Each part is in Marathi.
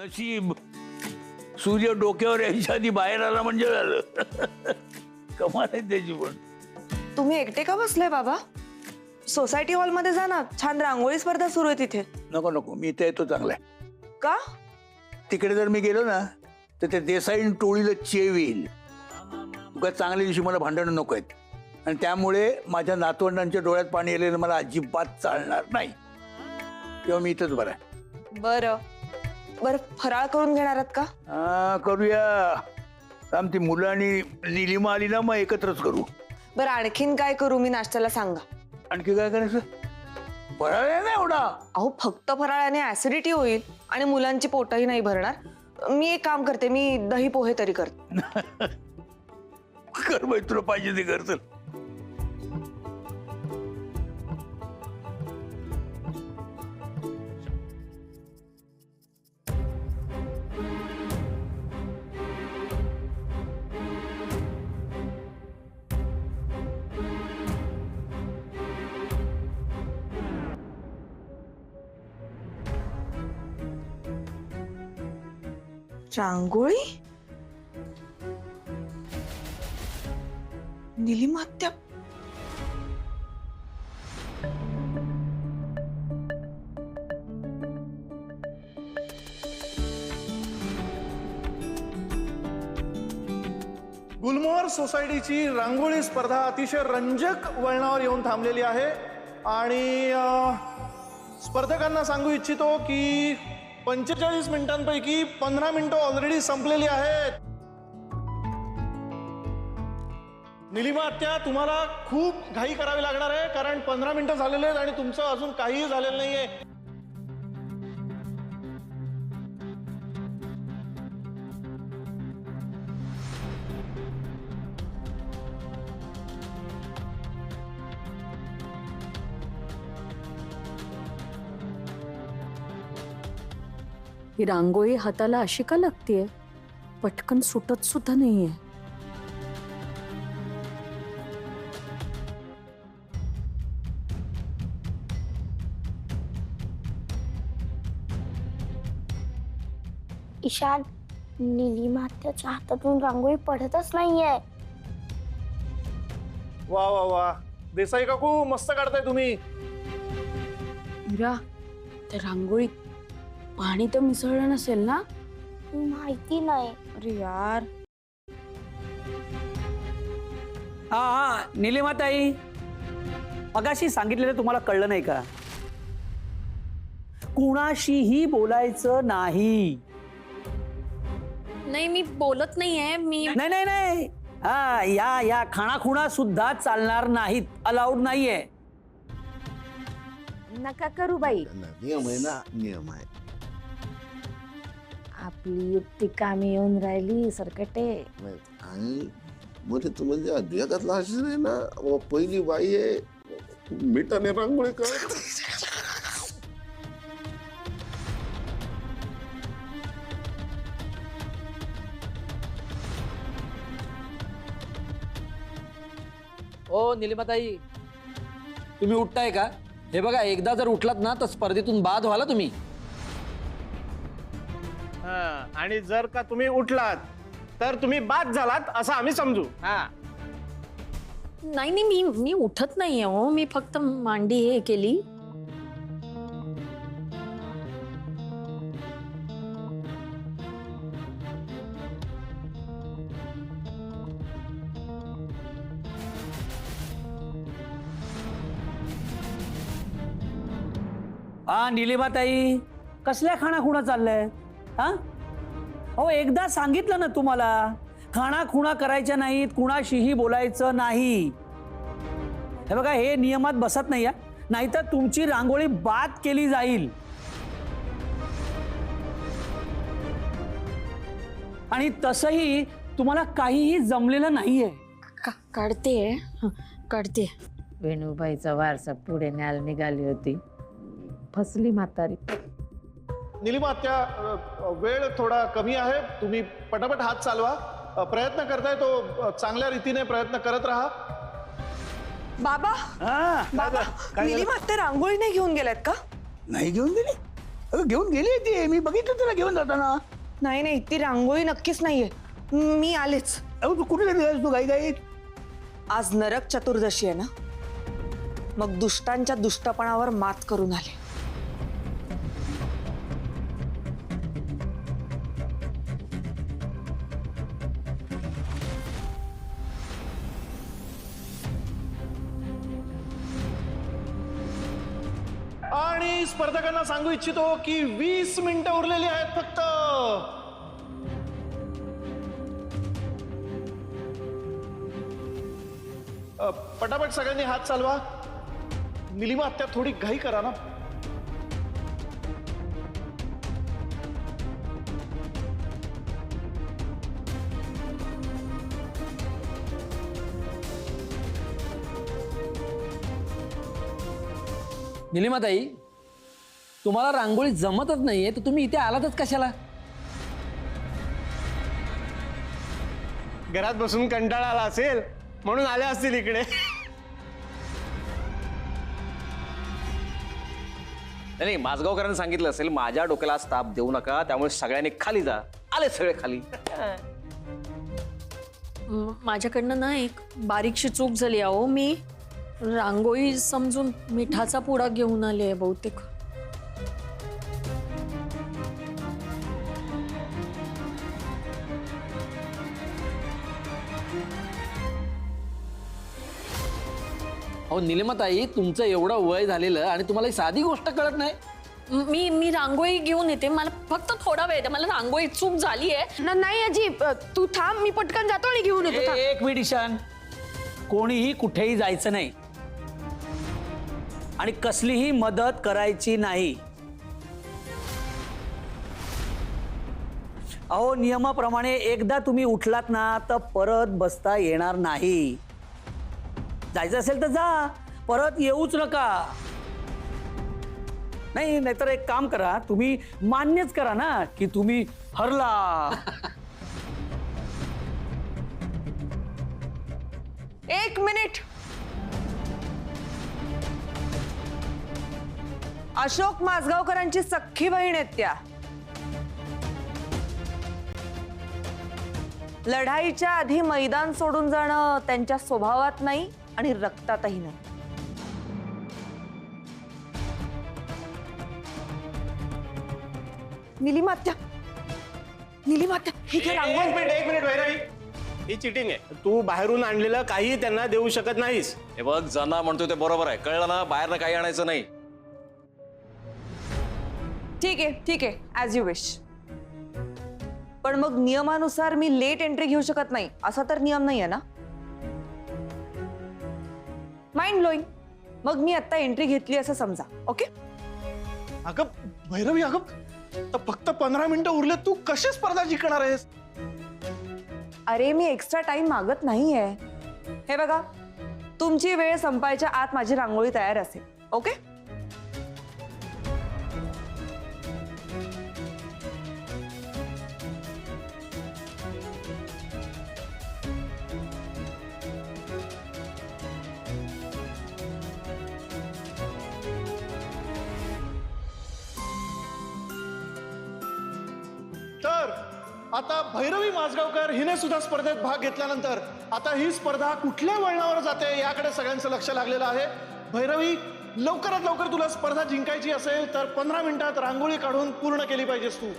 नशीब सूर्य डोक्यावर यायच्या आधी बाहेर आला म्हणजे झालं. कमाल आहे त्याची. पण तुम्ही एकटे का बसलाय बाबा? सोसायटी हॉल मध्ये जा ना, छान रांगोळी स्पर्धा सुरू आहे तिथे. नको नको, मी इथे येतो. चांगला आहे. का? तिकडे जर मी गेलो ना तर त्या देसाई टोळीला चेव येईल. तुका चांगल्या दिवशी मला भांडणं नको आहेत, आणि त्यामुळे माझ्या नातवंडांच्या डोळ्यात पाणी आलेलं मला अजिबात चालणार नाही. तेव्हा मी इथंच बरं आहे. बरं बरं, फराळ करून घेणार आहात का? हा, करूया. आमची मुलं आणि निलिमा आली ना, मग एकत्रच करू. बरं, आणखीन काय करू मी नाश्त्याला सांगा. आणखी काय करायचं? फराळ आहे ना एवढा. अहो, फक्त फराळाने ऍसिडिटी होईल आणि मुलांची पोटही नाही भरणार. मी एक काम करते, मी दही पोहे तरी करते. कर बाई, तुला पाहिजे ते कर. चल. रांगोळी? निलिमा आत्या. गुलमोहर सोसायटीची रांगोळी स्पर्धा अतिशय रंजक वळणावर येऊन थांबलेली आहे. आणि स्पर्धकांना सांगू इच्छितो की 45 मिनिटांपैकी 15 मिनिटं ऑलरेडी संपलेली आहेत. निलिमा आत्या, तुम्हाला खूप घाई करावी लागणार आहे, कारण 15 मिनिटं झालेले आहेत आणि तुमचं अजून काहीही झालेलं नाहीये. ही रांगोळी हाताला अशी का लागतीये? पटकन सुटत सुद्धा नाहीये. ईशान, निलिमा आत्याच्या हातातून रांगोळी पडतच नाहीये. वा वा वा, देसाई काकू, मस्त काढताय तुम्ही. इरा, त्या रांगोळीत पाणी तर मिसळलं नसेल ना? माहिती नाही. अरे यार. हा हा, निलिमाताई, मगाशी सांगितलेलं तुम्हाला कळलं नाही का? कुणाशीही बोलायचं नाही. नाही, मी बोलत नाहीये. मी नाही नाही नाही, हा, या खाणाखुणा सुद्धा चालणार नाहीत, अलाउड नाहीये. नका करू बाई. नियम आहे ना, नियम आहे. आपली युक्ती कामी येऊन राहिली सरकटे. आणि मध्ये तू म्हणजे जगातला अशी नाही ना, पहिली बाई आहे मिठाने रांगोळी कर. ओ निलिमाताई, तुम्ही उठताय का? हे बघा, एकदा जर उठलात ना तर स्पर्धेतून बाद व्हाल तुम्ही. आणि जर का तुम्ही उठलात तर तुम्ही बाद झालात असं आम्ही समजू. नाही नाही, मी उठत नाहीये हो. मी फक्त मांडी हे केली. हा निलिमाताई, कसल्या खाणाखुणा चाललंय? हा, हो, एकदा सांगितलं ना तुम्हाला, खाणाखुणा करायच्या नाहीत, कुणाशीही बोलायचं नाही. हे बघा, हे नियमात बसत नाही, नाहीतर तुमची रांगोळी बाद केली जाईल. आणि तसंही तुम्हाला काहीही जमलेलं नाहीये. काढते. वेणूबाईचा वारसा पुढे न्यायला निघाली होती, फसली म्हातारी. निलिमा आत्या, वेळ थोडा कमी आहे, तुम्ही पटापट हात चालवा. प्रयत्न करताय तो चांगल्या रीतीने प्रयत्न करत राहा. बाबा, हा, बाबा, निलिमा आत्या रांगोळी नाही घेऊन गेल्यात का? नाही घेऊन गेली. अगं घेऊन गेली ती, मी बघितलं तिला घेऊन जाताना. नाही नाही, ती रांगोळी नक्कीच नाहीये. मी आलेच. अगं तू कुठे गेलीस तू गाई? आज नरक चतुर्दशी आहे ना, मग दुष्टांच्या दुष्टपणावर मात करून आले. आणि स्पर्धकांना सांगू इच्छितो की 20 मिनिटं उरलेली आहेत फक्त. पटापट सगळ्यांनी हात चालवा. निलिमा आत्या थोडी घाई करा ना. निलिमाताई, तुम्हाला रांगोळी जमतच नाहीये तर तुम्ही इथे आलातच कशाला? घरात बसून कंटाळा आला असेल म्हणून आले असतील इकडे. नाही, माझगावकरांनी सांगितलं असेल माझ्या डोक्याला आज ताप देऊ नका, त्यामुळे सगळ्यांनी खाली जा. आले सगळे खाली. माझ्याकडनं ना एक बारीकशी चूक झाली अहो. मी रांगोळी समजून मिठाचा पुडा घेऊन आले आहे बहुतेक. अहो निलिमाताई, तुमचं एवढं वय झालेलं आणि तुम्हाला ही साधी गोष्ट कळत नाही. मी रांगोळी घेऊन येते. मला फक्त थोडा वेळ द्या. मला रांगोळी चूक झाली आहे. नाही आजी, तू थांब, मी पटकन जातो आणि घेऊन येतो. थांब. एक मिनिट ईशान, कोणीही कुठेही जायचं नाही आणि कसलीही मदत करायची नाही. अहो नियमाप्रमाणे एकदा तुम्ही उठलात ना तर परत बसता येणार नाही. जायचं असेल तर जा, परत येऊच नका. नाही नाहीतर एक काम करा, तुम्ही मान्यच करा ना की तुम्ही हरला. 1 मिनिट. अशोक माझगावकरांची सख्खी बहीण आहेत त्या. लढाईच्या आधी मैदान सोडून जाणं त्यांच्या स्वभावात नाही आणि रक्तातही नाही. निलिमा आत्या, ही घे रांगोळी. एक मिनिट वैराई, ही चिटिंग आहे. तू बाहेरून आणलेलं काही त्यांना देऊ शकत नाहीस. हे बघ, जना म्हणतोय ते बरोबर आहे, कळलं ना? बाहेरनं काही आणायचं नाही. ठीक आहे, ॲज यू विश. पण मग नियमानुसार मी लेट एंट्री घेऊ शकत नाही असा तर नियम नाहीये ना? Mind blowing. मग मी आता एंट्री घेतली असं समजा. ओके. अगं भैरवी, अगं तर फक्त 15 मिनिटं उरले, तू कशी स्पर्धा जिंकणार आहेस? अरे मी एक्स्ट्रा टाइम मागत नाहीये. हे बघा, तुमची वेळ संपायच्या आत माझी रांगोळी तयार असेल. ओके. तर आता भैरवी माझगावकर हिने सुद्धा स्पर्धेत भाग घेतल्यानंतर आता ही स्पर्धा कुठल्या वळणावर जाते याकडे सगळ्यांचं लक्ष लागलेलं आहे. भैरवी, लवकरात लवकर तुला स्पर्धा जिंकायची असेल तर 15 मिनिटात रांगोळी काढून पूर्ण केली पाहिजेस तू.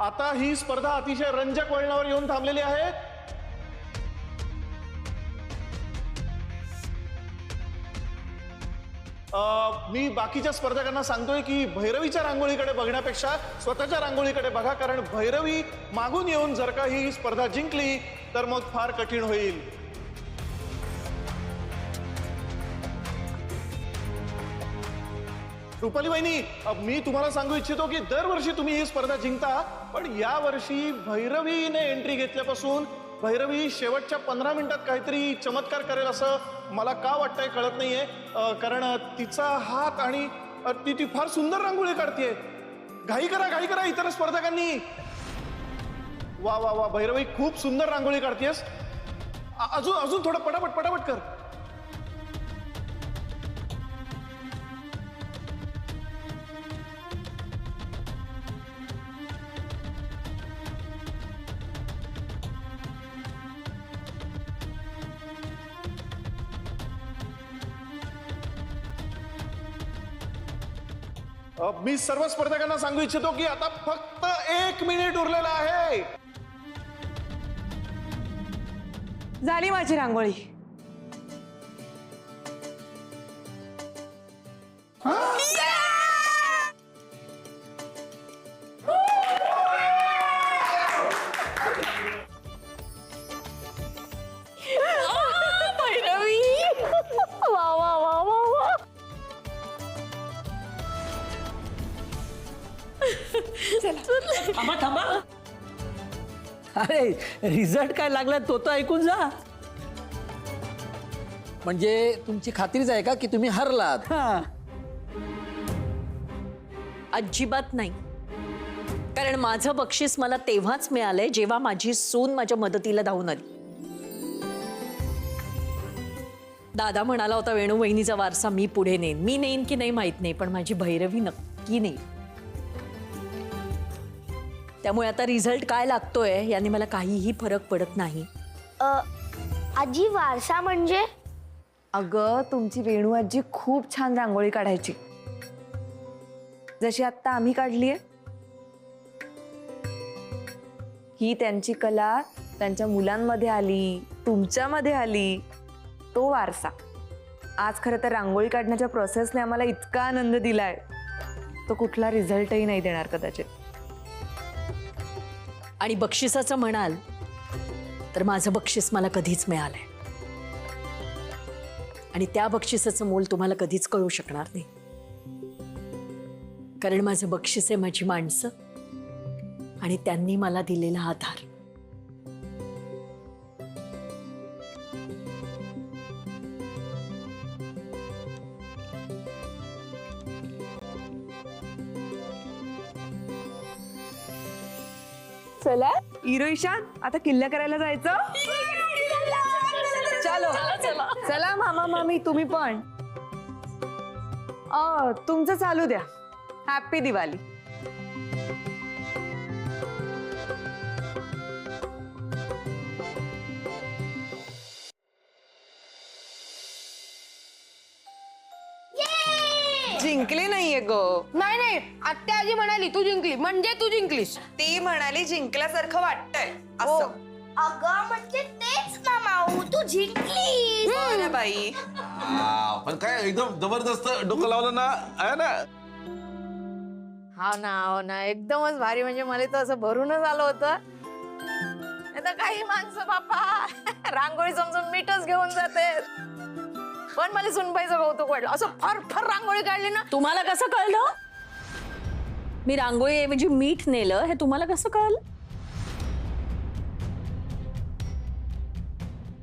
आता ही स्पर्धा अतिशय रंजक वळणावर येऊन थांबलेली आहे. मी बाकीच्या स्पर्धकांना सांगतोय की भैरवीच्या रांगोळीकडे बघण्यापेक्षा स्वतःच्या रांगोळीकडे बघा, कारण भैरवी मागून येऊन जर का ही स्पर्धा जिंकली तर मग फार कठीण होईल. रुपाली वहिनी, मी तुम्हाला सांगू इच्छितो की दरवर्षी तुम्ही ही स्पर्धा जिंकता, पण या वर्षी भैरवीने एंट्री घेतल्यापासून भैरवी शेवटच्या 15 मिनिटात काहीतरी चमत्कार करेल असं मला का वाटतंय कळत नाहीये. कारण तिचा हात आणि ती फार सुंदर रांगोळी काढतेय. घाई करा इतर स्पर्धकांनी. वा वा वा भैरवी, खूप सुंदर रांगोळी काढतेस. अजून थोडं पटापट कर. मी सर्व स्पर्धकांना सांगू इच्छितो की आता फक्त 1 मिनिट उरलेला आहे. झाली माझी रांगोळी. वा वा वा वा वा. थांबा थांबा. अरे रिझल्ट काय लागला तो तर ऐकून जा. म्हणजे तुमची खात्रीच आहे का की तुम्ही हरलात? हा. अजिबात नाही. कारण माझं बक्षीस मला तेव्हाच मिळालंय जेव्हा माझी सून माझ्या मदतीला धावून आली. दादा म्हणाला होता वेणू वहिनीचा वारसा मी पुढे नेईन. मी नेईन की नाही माहित नाही, पण माझी भैरवी नक्की नेईन. त्यामुळे आता रिझल्ट काय लागतोय याने मला काहीही फरक पडत नाही. आजी वारसा म्हणजे? अगं तुमची वेणू आजी खूप छान रांगोळी काढायची, जशी आत्ता आम्ही काढलीये. ही त्यांची कला त्यांच्या मुलांमध्ये आली, तुमच्यामध्ये आली. तो वारसा आज खरं तर रांगोळी काढण्याच्या प्रोसेसने आम्हाला इतका आनंद दिलाय, तो कुठला रिझल्टही नाही देणार कदाचित. आणि बक्षिसाचं म्हणाल तर माझं बक्षीस मला कधीच मिळालंय आणि त्या बक्षिसाचं मोल तुम्हाला कधीच कळू शकणार नाही. कारण माझं बक्षीस आहे माझी माणसं आणि त्यांनी मला दिलेला आधार. चला हिरो ईशान, आता किल्ला करायला जायचं. चलो चला मामा मामी तुम्ही पण. तुमचं चालू द्या. हॅपी दिवाळी. जिंकली नाहीये गो. नाही आत्या आजी म्हणाली तू जिंकली म्हणजे तू जिंकलीस. ती म्हणाली जिंकल्यासारखं वाटतंय असं. अगं म्हणजे तेच ना माऊ, तू जिंकली. हो ना बाई. पण काय एकदम जबरदस्त डोकं लावलं ना, आहे ना. हो ना एकदमच भारी. म्हणजे मला तर असं भरूनच आलं होतं. आता काही माणसं बापा रांगोळी समजून मीठच घेऊन जाते, पण मला सुनबाईचं कौतुक वाटलं. असं फर रांगोळी काढली ना. तुम्हाला कसं कळलं मी रांगोळीऐवजी मीठ नेलं हे तुम्हाला कसं कळलं?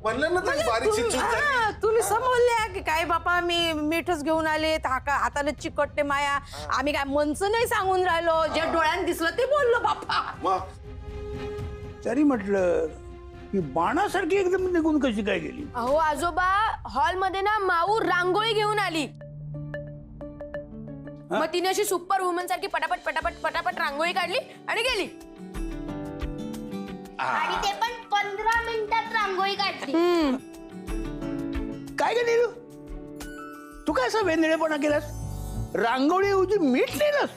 म्हणलं ना तरी बारीकशी चूक झाली. तुम्ही समजल्या की काय बापा मी मीठच घेऊन आले, हाताने चिकटते माया. आम्ही काय मनचं नाही सांगून राहिलो, जे डोळ्यात दिसलं ते बोललो बापा. मग तरी म्हटलं की बाणासारखी एकदम निघून कशी काय गेली. अहो आजोबा, हॉल मध्ये ना माऊ रांगोळी घेऊन आली. मग तिने अशी सुपर वुमन सारखी पटापट रांगोळी काढली आणि गेली. आणि ते पण 15 मिनिटात रांगोळी काढली. काय गे नीलू, तू काय असा वेंधळेपणा केलास? रांगोळी ऐवजी मीठ नेलंस.